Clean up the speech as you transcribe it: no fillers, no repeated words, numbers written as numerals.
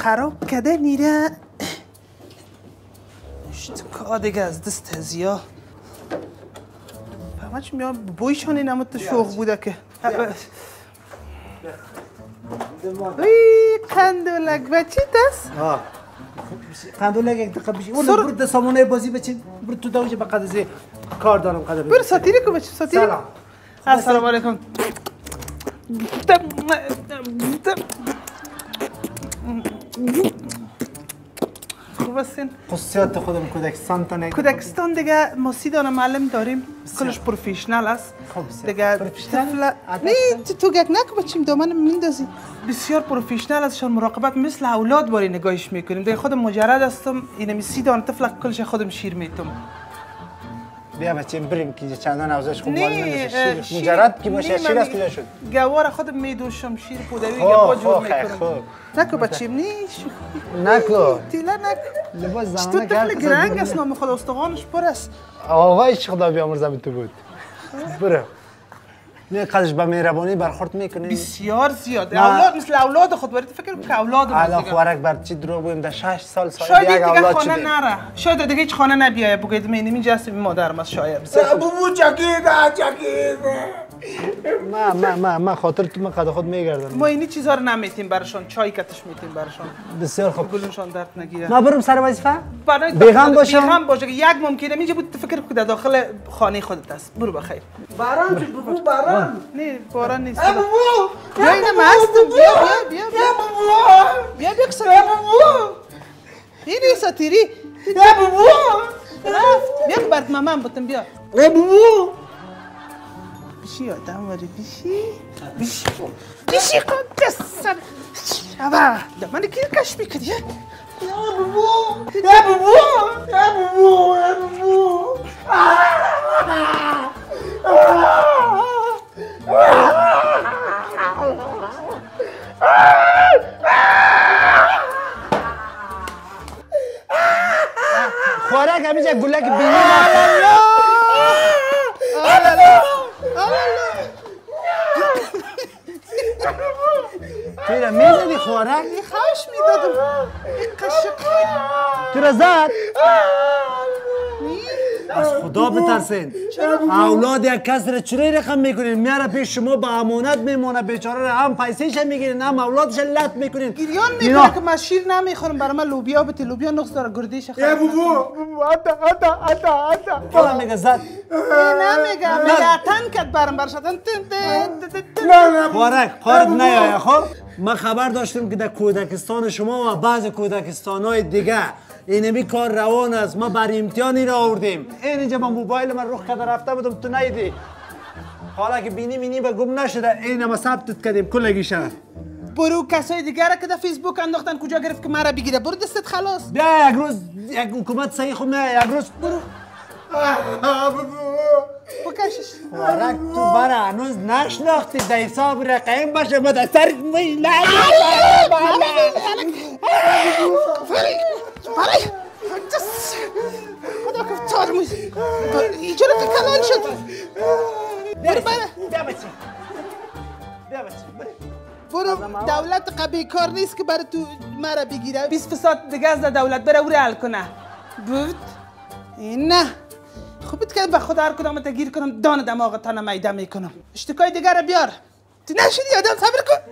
خراب کده نیره اشتکا دیگه از دست هزیا فهمت میام بویشان این همه شوق بوده که قندولک بچی دست؟ قندولک یک دقیقه بشی اون برو ده سامانه بازی بچین برو تو دوشه به قدر کار دارم قدر برو ساتیری که بچی ساتیری سلام السلام علیکم خوب هستین؟ خصوصیات خودم کودکستان تا نگه کودکستان دیگه ما 30 دانه معلم داریم کلش پروفیشنال است دیگه طفل نه تو گک نکو بچیم دامن میندازی بسیار پروفیشنال ازشان مراقبت مثل اولاد باری نگاهش میکنیم دیگه خودم مجرد هستم اینمی 30 دانه طفل کلش خودم شیر میتم بیا بچیم بریم که چندان اوزش خوب مال نمیشه شیر مجرد که باشه شیر از کجا شد گوار خودم میدوشم شیر پودوی گوا جور میکنم نکو بچیم نیش نکو تیلا نکو لباس تو زمانه طفل گرنگ است نام خدا استخوانش پر است آقایش خدا بیامرزم تو بود برو نه قدش به مهربانی برخورد میکنی بسیار زیاد اولاد مثل اولاد خود برید فکر که اولاد ما الان خوارک بر چی دروغ بگیم در 6 سال شاید یک دیگه اولاد خانه شده نره شاید دیگه هیچ خانه نبیایه بگید من اینمی جسم مادرم است شاید بابو چکیده ما خاطر تو من قد خود میگردم ما اینی چیزا رو نمیتیم برشان چای کتش میتیم برشان بسیار خوب گلشان درد نگیره ما برم سر وظیفه برای بیغم باشم بیغم باشه که یک ممکنه اینجا بود فکر که در داخل خانه خودت است برو بخیر باران چه بابو باران نه باران نیست بابو بیا اینم هستم بیا بابو بیا بابو اینی ساتیری بابو رفت بیا برد مامان بودم بیا بابو بیشی آدم واری بیشی قدس شبا من کی کش میکنی بابو بابو بابو بابو خوراک همیشه گلک بینی تو را میزدی خوراک؟ خواهش میدادم این قشق تو را زد؟ از خدا بترسین اولاد یک کس را چرا رقم میکنین میاره پیش شما به امانت میمونه بیچاره را هم پیسهش میگیرین هم اولادش لط میکنین گریان میکنه که من شیر نمیخورم برای من لوبیا بده لوبیا نقص داره گردیش خیلی بابو اتا حالا میگه زد نمیگم میگه تن کد برم برشتن خوراک خارد نیایه خب من خبر داشتم که در کودکستان شما و بعض کودکستان‌های دیگه اینمی کار روان است ما بر امتحانی را آوردیم اینجا من موبایل من رخ کرده رفته بودم تو نیدی حالا که بینی مینی به گم نشده این ما ثبتت کردیم کلگیشه برو کسای دیگر را که در فیسبوک انداختن کجا گرفت که مرا بگیره برو دستت خلاص بیا یک روز یک حکومت صحیح خوب نه یک روز برو بکشش خوراک تو برا هنوز نشناختی در حساب رقم باشه ما در سرت می برای خدا که تارموز اینجا رو که کلان شد برو بیا بچه برو دولت قبیه کار نیست که برای تو مرا بگیره 20 فساد دیگه از دولت بره او رو حل کنه بود این نه خوبت که به خدا هر کدامت گیر کنم دان دماغت تا میده میکنم اشتکای دیگر رو بیار تو نشدی آدم صبر کن